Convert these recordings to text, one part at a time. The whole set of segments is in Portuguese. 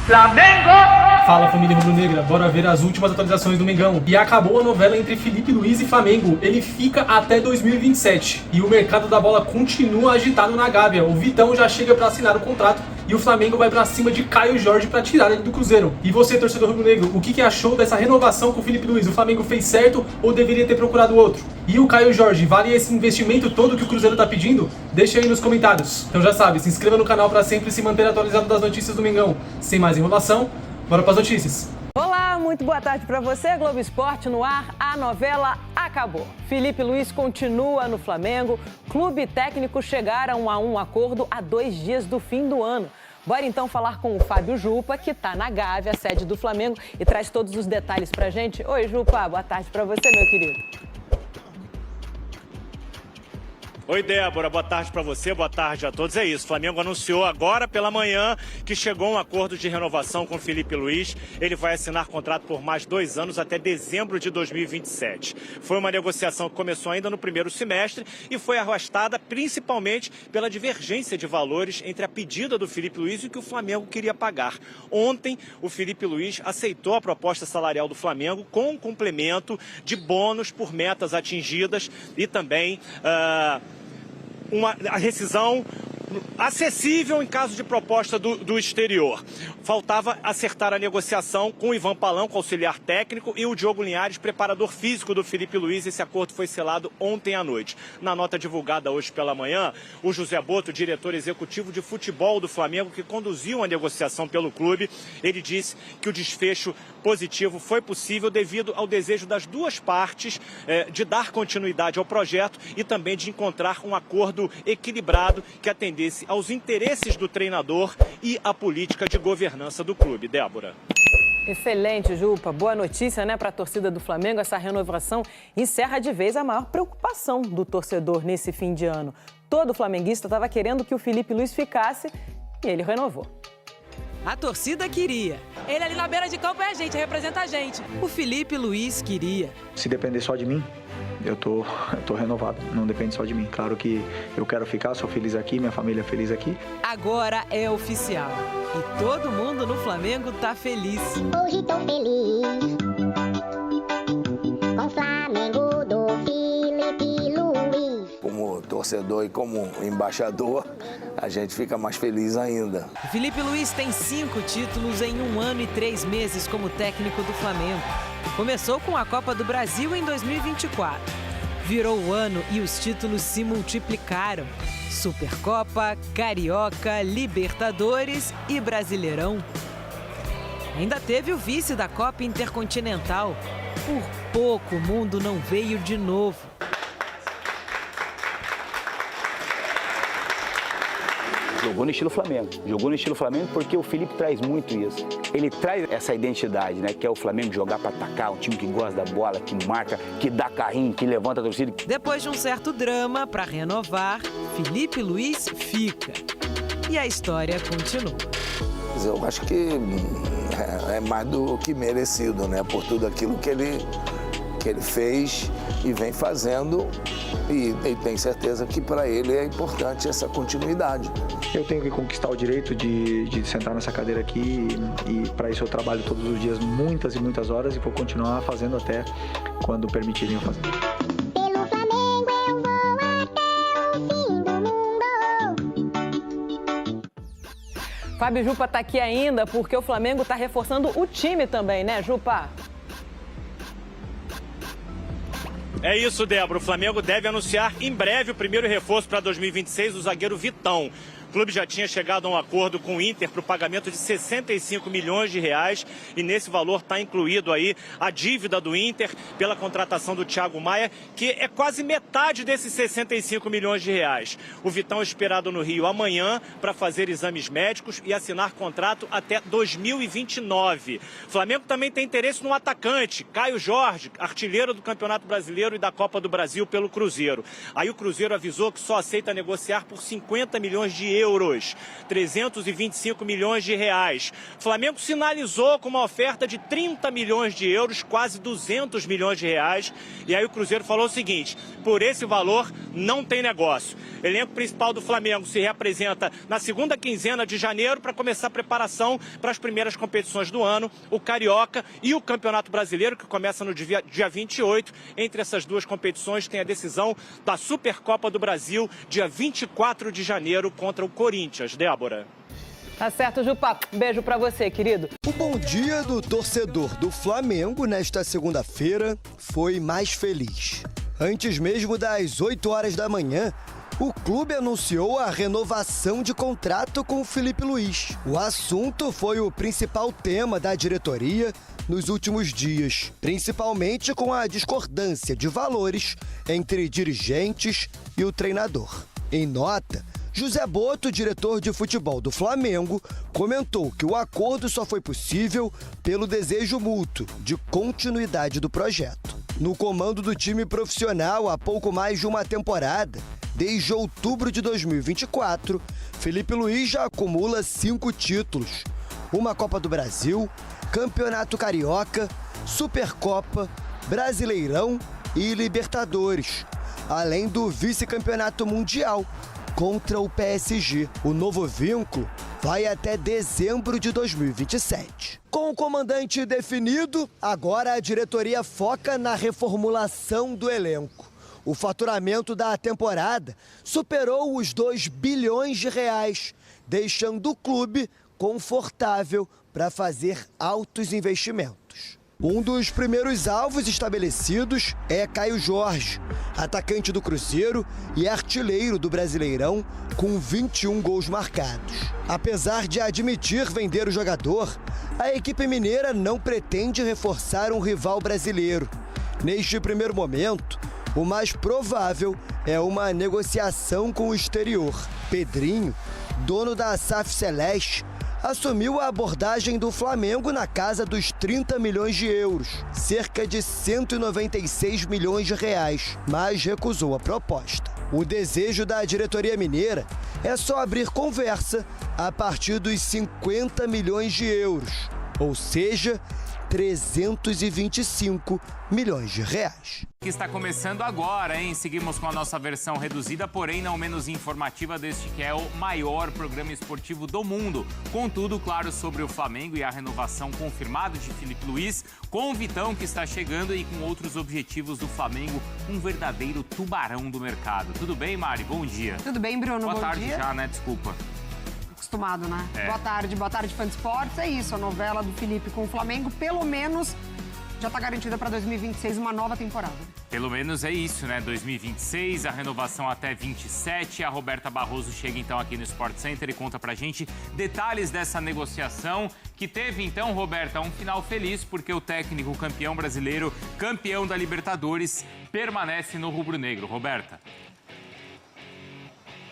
Flamengo! Fala, família rubro-negra, bora ver as últimas atualizações do Mengão. E acabou a novela entre Felipe Luiz e Flamengo. Ele fica até 2027. E o mercado da bola continua agitado na Gávea. O Vitão já chega para assinar o contrato e o Flamengo vai para cima de Caio Jorge para tirar ele do Cruzeiro. E você, torcedor rubro-negro, o que achou dessa renovação com o Felipe Luiz? O Flamengo fez certo ou deveria ter procurado outro? E o Caio Jorge, vale esse investimento todo que o Cruzeiro tá pedindo? Deixa aí nos comentários. Então já sabe, se inscreva no canal para sempre se manter atualizado das notícias do Mengão. Sem mais enrolação, bora para as notícias. Olá, muito boa tarde para você, Globo Esporte no ar. A novela acabou. Felipe Luiz continua no Flamengo. Clube e técnico chegaram a um acordo há 2 dias do fim do ano. Bora então falar com o Fábio Jupa, que está na Gávea, sede do Flamengo, e traz todos os detalhes pra gente. Oi, Jupa, boa tarde para você, meu querido. Oi, Débora, boa tarde para você, boa tarde a todos. É isso, o Flamengo anunciou agora pela manhã que chegou a um acordo de renovação com o Felipe Luiz. Ele vai assinar contrato por mais 2 anos até dezembro de 2027. Foi uma negociação que começou ainda no primeiro semestre e foi arrastada principalmente pela divergência de valores entre a pedida do Felipe Luiz e o que o Flamengo queria pagar. Ontem, o Felipe Luiz aceitou a proposta salarial do Flamengo com um complemento de bônus por metas atingidas e também a rescisão acessível em caso de proposta do exterior. Faltava acertar a negociação com o Ivan Palanco, auxiliar técnico, e o Diogo Linhares, preparador físico do Felipe Luiz. Esse acordo foi selado ontem à noite. Na nota divulgada hoje pela manhã, o José Boto, diretor executivo de futebol do Flamengo, que conduziu a negociação pelo clube, ele disse que o desfecho positivo foi possível devido ao desejo das duas partes de dar continuidade ao projeto e também de encontrar um acordo equilibrado que atendesse aos interesses do treinador e à política de governança do clube. Débora. Excelente, Jupa. Boa notícia, né, para a torcida do Flamengo. Essa renovação encerra de vez a maior preocupação do torcedor nesse fim de ano. Todo flamenguista estava querendo que o Felipe Luiz ficasse e ele renovou. A torcida queria. Ele ali na beira de campo é a gente, representa a gente. O Felipe Luiz queria. Se depender só de mim, eu tô renovado. Não depende só de mim. Claro que eu quero ficar, sou feliz aqui, minha família é feliz aqui. Agora é oficial. E todo mundo no Flamengo tá feliz. Hoje tô feliz com o Flamengo do Felipe Luiz. Como torcedor e como embaixador, a gente fica mais feliz ainda. O Felipe Luiz tem 5 títulos em 1 ano e 3 meses como técnico do Flamengo. Começou com a Copa do Brasil em 2024. Virou o ano e os títulos se multiplicaram. Supercopa, Carioca, Libertadores e Brasileirão. Ainda teve o vice da Copa Intercontinental. Por pouco o mundo não veio de novo. Jogou no estilo Flamengo. Jogou no estilo Flamengo porque o Felipe traz muito isso. Ele traz essa identidade, né? Que é o Flamengo jogar para atacar, um time que gosta da bola, que marca, que dá carrinho, que levanta a torcida. Depois de um certo drama para renovar, Felipe Luiz fica. E a história continua. Eu acho que é mais do que merecido, né? Por tudo aquilo que ele fez e vem fazendo, e tenho certeza que para ele é importante essa continuidade. Eu tenho que conquistar o direito de sentar nessa cadeira aqui e para isso eu trabalho todos os dias muitas e muitas horas e vou continuar fazendo até quando permitirem eu fazer. Pelo Flamengo eu vou até o fim do mundo. Fábio Jupa tá aqui ainda porque o Flamengo tá reforçando o time também, né, Jupa? É isso, Débora. O Flamengo deve anunciar em breve o primeiro reforço para 2026, o zagueiro Vitão. O clube já tinha chegado a um acordo com o Inter para o pagamento de 65 milhões de reais e nesse valor está incluído aí a dívida do Inter pela contratação do Thiago Maia, que é quase metade desses 65 milhões de reais. O Vitão é esperado no Rio amanhã para fazer exames médicos e assinar contrato até 2029. O Flamengo também tem interesse no atacante, Caio Jorge, artilheiro do Campeonato Brasileiro e da Copa do Brasil pelo Cruzeiro. Aí o Cruzeiro avisou que só aceita negociar por 50 milhões de euros euros, 325 milhões de reais. O Flamengo sinalizou com uma oferta de 30 milhões de euros, quase 200 milhões de reais. E aí o Cruzeiro falou o seguinte: por esse valor não tem negócio. O elenco principal do Flamengo se reapresenta na segunda quinzena de janeiro para começar a preparação para as primeiras competições do ano, o Carioca e o Campeonato Brasileiro, que começa no dia 28. Entre essas duas competições tem a decisão da Supercopa do Brasil, dia 24 de janeiro, contra o Corinthians. Débora. Tá certo, Jupa. Beijo pra você, querido. O bom dia do torcedor do Flamengo nesta segunda-feira foi mais feliz. Antes mesmo das 8 horas da manhã, o clube anunciou a renovação de contrato com o Filipe Luís. O assunto foi o principal tema da diretoria nos últimos dias, principalmente com a discordância de valores entre dirigentes e o treinador. Em nota, José Boto, diretor de futebol do Flamengo, comentou que o acordo só foi possível pelo desejo mútuo de continuidade do projeto. No comando do time profissional há pouco mais de uma temporada, desde outubro de 2024, Filipe Luís já acumula 5 títulos: uma Copa do Brasil, Campeonato Carioca, Supercopa, Brasileirão e Libertadores, além do vice-campeonato mundial contra o PSG. O novo vínculo vai até dezembro de 2027. Com o comandante definido, agora a diretoria foca na reformulação do elenco. O faturamento da temporada superou os 2 bilhões de reais, deixando o clube confortável para fazer altos investimentos. Um dos primeiros alvos estabelecidos é Caio Jorge, atacante do Cruzeiro e artilheiro do Brasileirão, com 21 gols marcados. Apesar de admitir vender o jogador, a equipe mineira não pretende reforçar um rival brasileiro. Neste primeiro momento, o mais provável é uma negociação com o exterior. Pedrinho, dono da SAF Celeste, assumiu a abordagem do Flamengo na casa dos 30 milhões de euros, cerca de 196 milhões de reais, mas recusou a proposta. O desejo da diretoria mineira é só abrir conversa a partir dos 50 milhões de euros, ou seja, 325 milhões de reais. Que está começando agora, hein? Seguimos com a nossa versão reduzida, porém não menos informativa deste que é o maior programa esportivo do mundo. Contudo, claro, sobre o Flamengo e a renovação confirmada de Filipe Luís, com o Vitão que está chegando e com outros objetivos do Flamengo, um verdadeiro tubarão do mercado. Tudo bem, Mari? Bom dia. Tudo bem, Bruno? Boa bom tarde dia. já, né? Desculpa. Acostumado, né? É. Boa tarde, fã de esportes. É isso, a novela do Filipe com o Flamengo, pelo menos já está garantida para 2026 uma nova temporada. Pelo menos é isso, né? 2026, a renovação até 27. A Roberta Barroso chega então aqui no Sport Center e conta pra gente detalhes dessa negociação que teve então, Roberta, um final feliz porque o técnico campeão brasileiro, campeão da Libertadores, permanece no rubro-negro. Roberta.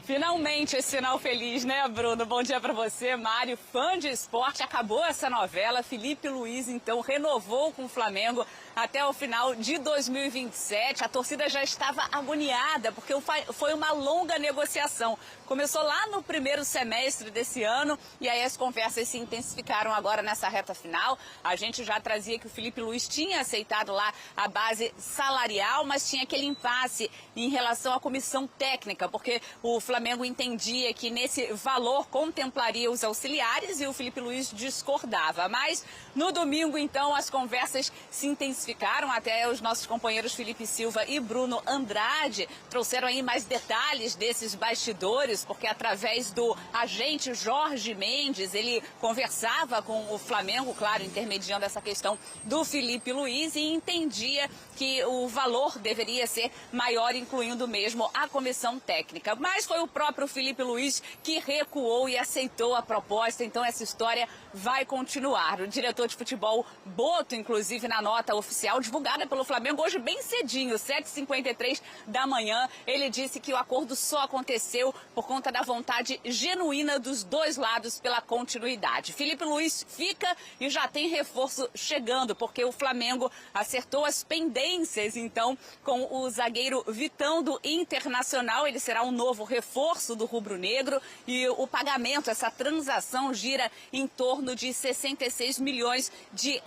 Finalmente esse final feliz, né, Bruno? Bom dia pra você, Mário, fã de esporte. Acabou essa novela. Filipe Luís, então, renovou com o Flamengo até o final de 2027. A torcida já estava agoniada, porque foi uma longa negociação. Começou lá no primeiro semestre desse ano e aí as conversas se intensificaram agora nessa reta final. A gente já trazia que o Filipe Luís tinha aceitado lá a base salarial, mas tinha aquele impasse em relação à comissão técnica, porque o Flamengo entendia que nesse valor contemplaria os auxiliares e o Filipe Luís discordava. Mas no domingo, então, as conversas se intensificaram. Até os nossos companheiros Felipe Silva e Bruno Andrade trouxeram aí mais detalhes desses bastidores, porque através do agente Jorge Mendes, ele conversava com o Flamengo, claro, intermediando essa questão do Filipe Luís, e entendia que o valor deveria ser maior, incluindo mesmo a comissão técnica. Mas foi o próprio Filipe Luís que recuou e aceitou a proposta, então essa história vai continuar. O diretor de futebol Boto, inclusive, na nota oficial divulgada pelo Flamengo hoje bem cedinho, 7h53 da manhã, ele disse que o acordo só aconteceu por conta da vontade genuína dos dois lados pela continuidade. Filipe Luís fica e já tem reforço chegando, porque o Flamengo acertou as pendências, então, com o zagueiro Vitão do Internacional. Ele será um novo reforço reforço do rubro-negro e o pagamento, essa transação gira em torno de 66 milhões de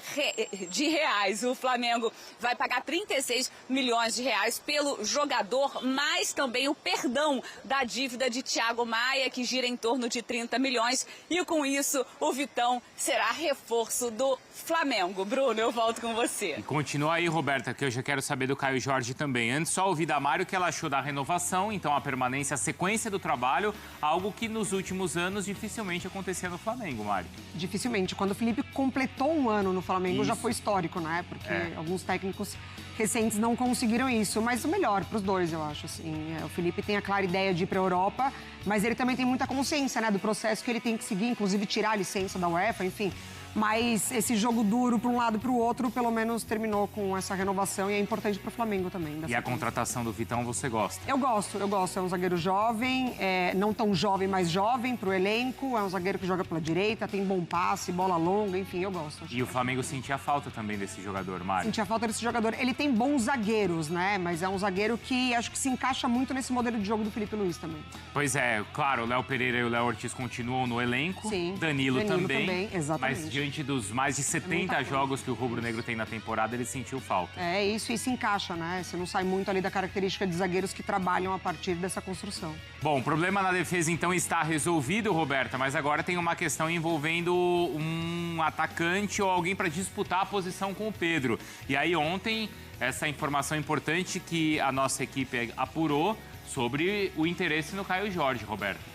reais. O Flamengo vai pagar 36 milhões de reais pelo jogador, mais também o perdão da dívida de Thiago Maia, que gira em torno de 30 milhões. E com isso, o Vitão será reforço do Flamengo. Bruno, eu volto com você. E continua aí, Roberta, que eu já quero saber do Caio Jorge também. Antes, só ouvir da Mário o que ela achou da renovação, então a permanência, a sequência do trabalho, algo que nos últimos anos dificilmente acontecia no Flamengo, Mário. Dificilmente. Quando o Felipe completou um ano no Flamengo, já foi histórico, né? Porque alguns técnicos recentes não conseguiram isso. Mas o melhor para os dois, eu acho. Assim. O Felipe tem a clara ideia de ir para a Europa, mas ele também tem muita consciência, né, do processo que ele tem que seguir, inclusive tirar a licença da UEFA, enfim. Mas esse jogo duro para um lado e para o outro, pelo menos terminou com essa renovação e é importante para o Flamengo também. E a contratação do Vitão você gosta? Eu gosto. É um zagueiro jovem, não tão jovem, mas jovem para o elenco. É um zagueiro que joga pela direita, tem bom passe, bola longa, enfim, eu gosto. E o Flamengo sentia falta também desse jogador, Mário? Sentia falta desse jogador. Ele tem bons zagueiros, né? Mas é um zagueiro que acho que se encaixa muito nesse modelo de jogo do Felipe Luiz também. Pois é, claro, o Léo Pereira e o Léo Ortiz continuam no elenco. Sim. Danilo também. Exatamente. Mas diante dos mais de 70 jogos que o rubro-negro tem na temporada, ele sentiu falta. É isso, e se encaixa, né? Você não sai muito ali da característica de zagueiros que trabalham a partir dessa construção. Bom, o problema na defesa então está resolvido, Roberta, mas agora tem uma questão envolvendo um atacante ou alguém para disputar a posição com o Pedro. E aí ontem, essa informação importante que a nossa equipe apurou sobre o interesse no Caio Jorge, Roberta.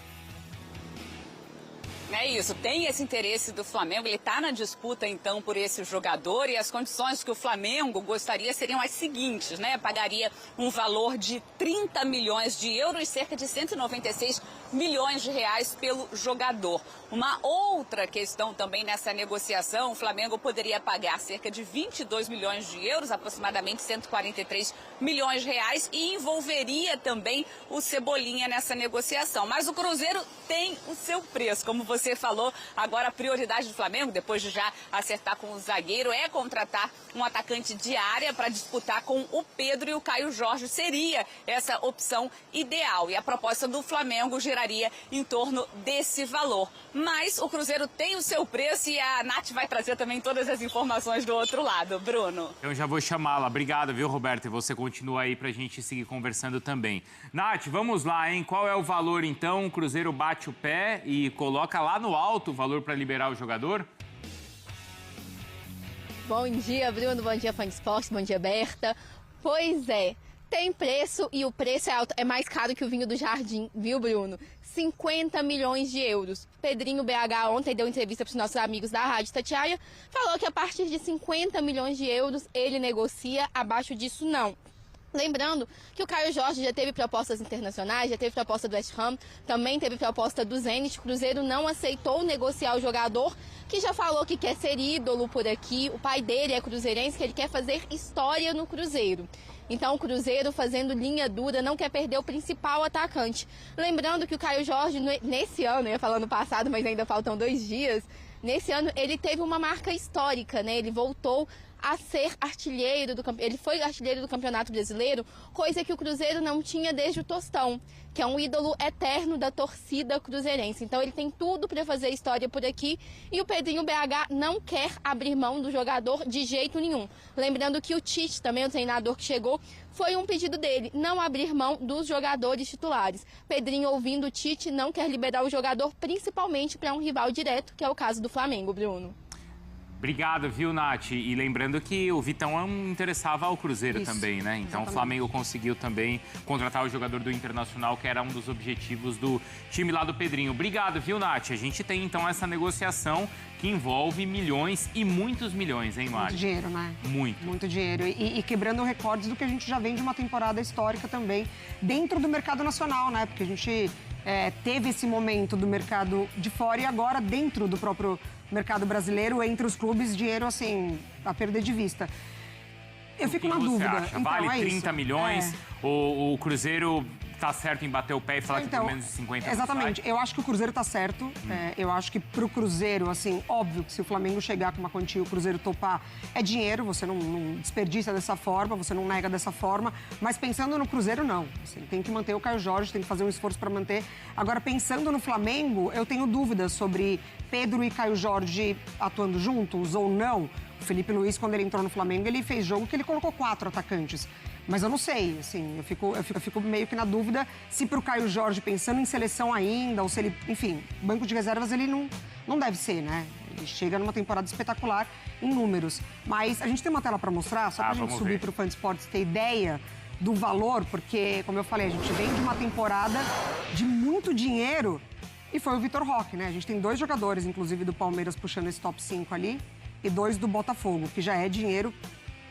É isso, tem esse interesse do Flamengo, ele está na disputa então por esse jogador e as condições que o Flamengo gostaria seriam as seguintes, né? Pagaria um valor de 30 milhões de euros, cerca de 196 milhões de reais pelo jogador. Uma outra questão também nessa negociação, o Flamengo poderia pagar cerca de 22 milhões de euros, aproximadamente 143 milhões de reais, e envolveria também o Cebolinha nessa negociação. Mas o Cruzeiro tem o seu preço, como você falou. Agora a prioridade do Flamengo, depois de já acertar com o zagueiro, é contratar um atacante de área para disputar com o Pedro, e o Caio Jorge seria essa opção ideal. E a proposta do Flamengo geraria em torno desse valor. Mas o Cruzeiro tem o seu preço e a Nath vai trazer também todas as informações do outro lado. Bruno. Eu já vou chamá-la. Obrigado, viu, Roberto? E você continua aí pra gente seguir conversando também. Nath, vamos lá, hein? Qual é o valor, então? O Cruzeiro bate o pé e coloca lá no alto o valor para liberar o jogador? Bom dia, Bruno. Bom dia, Fã de Esporte. Bom dia, Berta. Pois é, tem preço e o preço é alto. É mais caro que o vinho do Jardim, viu, Bruno? 50 milhões de euros. Pedrinho BH ontem deu entrevista para os nossos amigos da Rádio Tatiaia, falou que a partir de 50 milhões de euros ele negocia, abaixo disso não. Lembrando que o Caio Jorge já teve propostas internacionais, já teve proposta do West Ham, também teve proposta do Zenit. O Cruzeiro não aceitou negociar o jogador, que já falou que quer ser ídolo por aqui. O pai dele é cruzeirense, que ele quer fazer história no Cruzeiro. Então o Cruzeiro, fazendo linha dura, não quer perder o principal atacante. Lembrando que o Caio Jorge, nesse ano, eu ia falar no passado, mas ainda faltam 2 dias, nesse ano ele teve uma marca histórica, né? Ele voltou a ser artilheiro do campeonato. Ele foi artilheiro do Campeonato Brasileiro, coisa que o Cruzeiro não tinha desde o Tostão, que é um ídolo eterno da torcida cruzeirense. Então ele tem tudo para fazer história por aqui, e o Pedrinho BH não quer abrir mão do jogador de jeito nenhum. Lembrando que o Tite, também o treinador que chegou, foi um pedido dele, não abrir mão dos jogadores titulares. Pedrinho, ouvindo o Tite, não quer liberar o jogador, principalmente para um rival direto, que é o caso do Flamengo, Bruno. Obrigado, viu, Nath? E lembrando que o Vitão interessava ao Cruzeiro também, né? Então exatamente. O Flamengo conseguiu também contratar o jogador do Internacional, que era um dos objetivos do time lá do Pedrinho. Obrigado, viu, Nath? A gente tem, então, essa negociação que envolve milhões e muitos milhões, hein, Mário? Muito dinheiro, né? Muito. Muito dinheiro. E quebrando recordes do que a gente já vem de uma temporada histórica também, dentro do mercado nacional, né? Porque a gente teve esse momento do mercado de fora e agora dentro do próprio mercado brasileiro, entre os clubes, dinheiro, assim, a perder de vista. Eu fico na dúvida. Acha? Vale 30 milhões? O Cruzeiro tá certo em bater o pé e falar que pelo menos de 50 exatamente. Eu acho que o Cruzeiro tá certo. Eu acho que pro Cruzeiro, assim, óbvio que se o Flamengo chegar com uma quantia e o Cruzeiro topar, é dinheiro, você não desperdiça dessa forma, você não nega dessa forma. Mas pensando no Cruzeiro, não. Assim, tem que manter o Caio Jorge, tem que fazer um esforço para manter. Agora, pensando no Flamengo, eu tenho dúvidas sobre Pedro e Caio Jorge atuando juntos ou não. O Felipe Luiz, quando ele entrou no Flamengo, ele fez jogo que ele colocou 4 atacantes. Mas eu não sei, assim, eu fico meio que na dúvida se pro Caio Jorge, pensando em seleção ainda, ou se ele, enfim, banco de reservas ele não deve ser, né? Ele chega numa temporada espetacular em números. Mas a gente tem uma tela para mostrar, só pra gente subir pro Fã de Esportes ter ideia do valor, porque, como eu falei, a gente vem de uma temporada de muito dinheiro e foi o Vitor Roque, né? A gente tem 2 jogadores, inclusive, do Palmeiras puxando esse top 5 ali e 2 do Botafogo, que já é dinheiro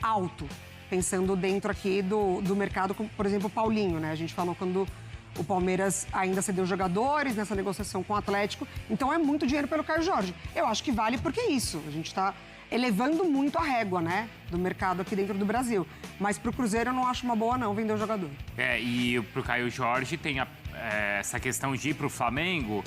alto. Pensando dentro aqui do mercado, como, por exemplo, o Paulinho, né? A gente falou quando o Palmeiras ainda cedeu jogadores nessa negociação com o Atlético. Então, é muito dinheiro pelo Caio Jorge. Eu acho que vale porque é isso. A gente está elevando muito a régua, né? Do mercado aqui dentro do Brasil. Mas pro Cruzeiro eu não acho uma boa, não, vender o jogador. E pro Caio Jorge tem essa questão de ir pro Flamengo...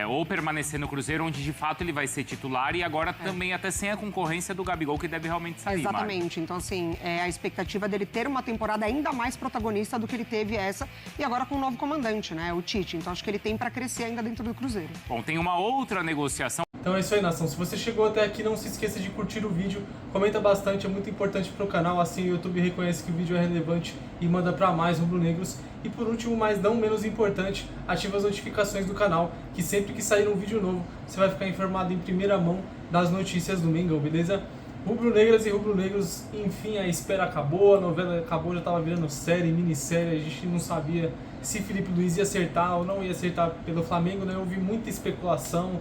ou permanecer no Cruzeiro, onde de fato ele vai ser titular e agora também até sem a concorrência do Gabigol, que deve realmente sair. Exatamente. Então, assim, a expectativa dele ter uma temporada ainda mais protagonista do que ele teve essa, e agora com um novo comandante, né? O Tite. Então, acho que ele tem para crescer ainda dentro do Cruzeiro. Bom, tem uma outra negociação. Então é isso aí, nação. Se você chegou até aqui, não se esqueça de curtir o vídeo, comenta bastante, é muito importante pro canal, assim o YouTube reconhece que o vídeo é relevante e manda para mais rubro-negros. E por último, mas não menos importante, ativa as notificações do canal, que sempre que sair um vídeo novo, você vai ficar informado em primeira mão das notícias do Mengão, beleza? Rubro-negras e rubro-negros, enfim, a espera acabou, a novela acabou, já estava virando série, minissérie, a gente não sabia se Felipe Luiz ia acertar ou não ia acertar pelo Flamengo, né? Houve muita especulação,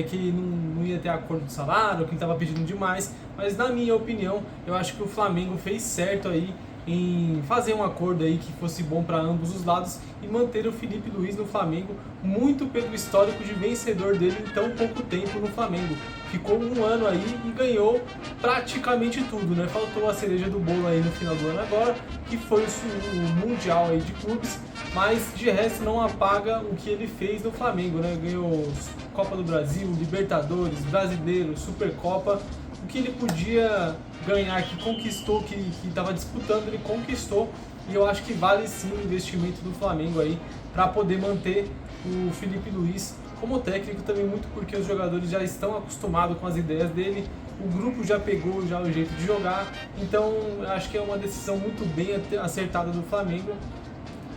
que não ia ter acordo de salário, que ele estava pedindo demais, mas na minha opinião, eu acho que o Flamengo fez certo aí em fazer um acordo aí que fosse bom para ambos os lados e manter o Felipe Luiz no Flamengo, muito pelo histórico de vencedor dele em tão pouco tempo no Flamengo. Ficou um ano aí e ganhou praticamente tudo, né? Faltou a cereja do bolo aí no final do ano agora, que foi o Mundial aí de clubes, mas de resto não apaga o que ele fez no Flamengo, né? Ganhou Copa do Brasil, Libertadores, Brasileiro, Supercopa. O que ele podia ganhar, que conquistou, que estava disputando, ele conquistou. E eu acho que vale sim o investimento do Flamengo aí para poder manter o Felipe Luiz como técnico também, muito porque os jogadores já estão acostumados com as ideias dele, o grupo já pegou já o jeito de jogar. Então eu acho que é uma decisão muito bem acertada do Flamengo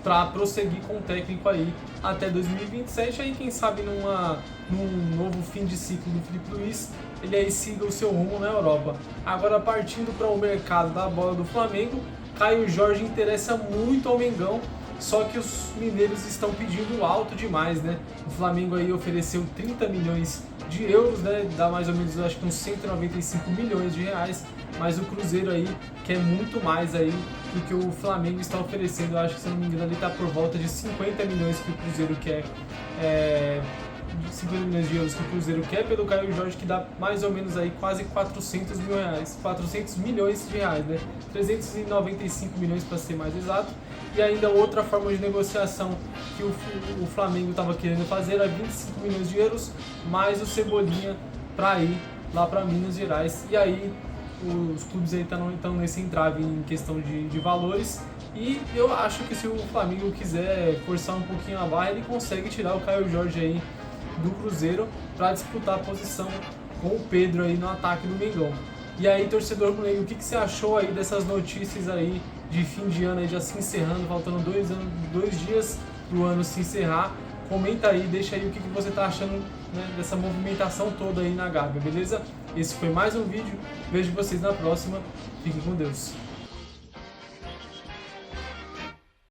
para prosseguir com o técnico aí até 2027, aí quem sabe num novo fim de ciclo do Felipe Luiz, ele aí siga o seu rumo na Europa. Agora, partindo para o mercado da bola do Flamengo, Caio Jorge interessa muito ao Mengão, só que os mineiros estão pedindo alto demais, né? O Flamengo aí ofereceu 30 milhões de euros, né? Dá mais ou menos, acho que uns 195 milhões de reais, mas o Cruzeiro aí quer muito mais aí do que o Flamengo está oferecendo. Eu acho que, se não me engano, ele está por volta de 50 milhões que o Cruzeiro quer, 50 milhões de euros que o Cruzeiro quer pelo Caio Jorge, que dá mais ou menos aí quase 400 mil reais, 400 milhões de reais, né? 395 milhões para ser mais exato. E ainda outra forma de negociação que o Flamengo estava querendo fazer era 25 milhões de euros, mais o Cebolinha para ir lá para Minas Gerais. E aí os clubes aí estão nesse entrave em questão de valores. E eu acho que se o Flamengo quiser forçar um pouquinho a barra, ele consegue tirar o Caio Jorge aí do Cruzeiro para disputar a posição com o Pedro aí no ataque do Mengão. E aí, torcedor rubro-negro, o que você achou aí dessas notícias aí de fim de ano aí já se encerrando, faltando 2 dias pro ano se encerrar? Comenta aí, deixa aí o que você tá achando, né, dessa movimentação toda aí na Gávea, beleza? Esse foi mais um vídeo, vejo vocês na próxima, fiquem com Deus.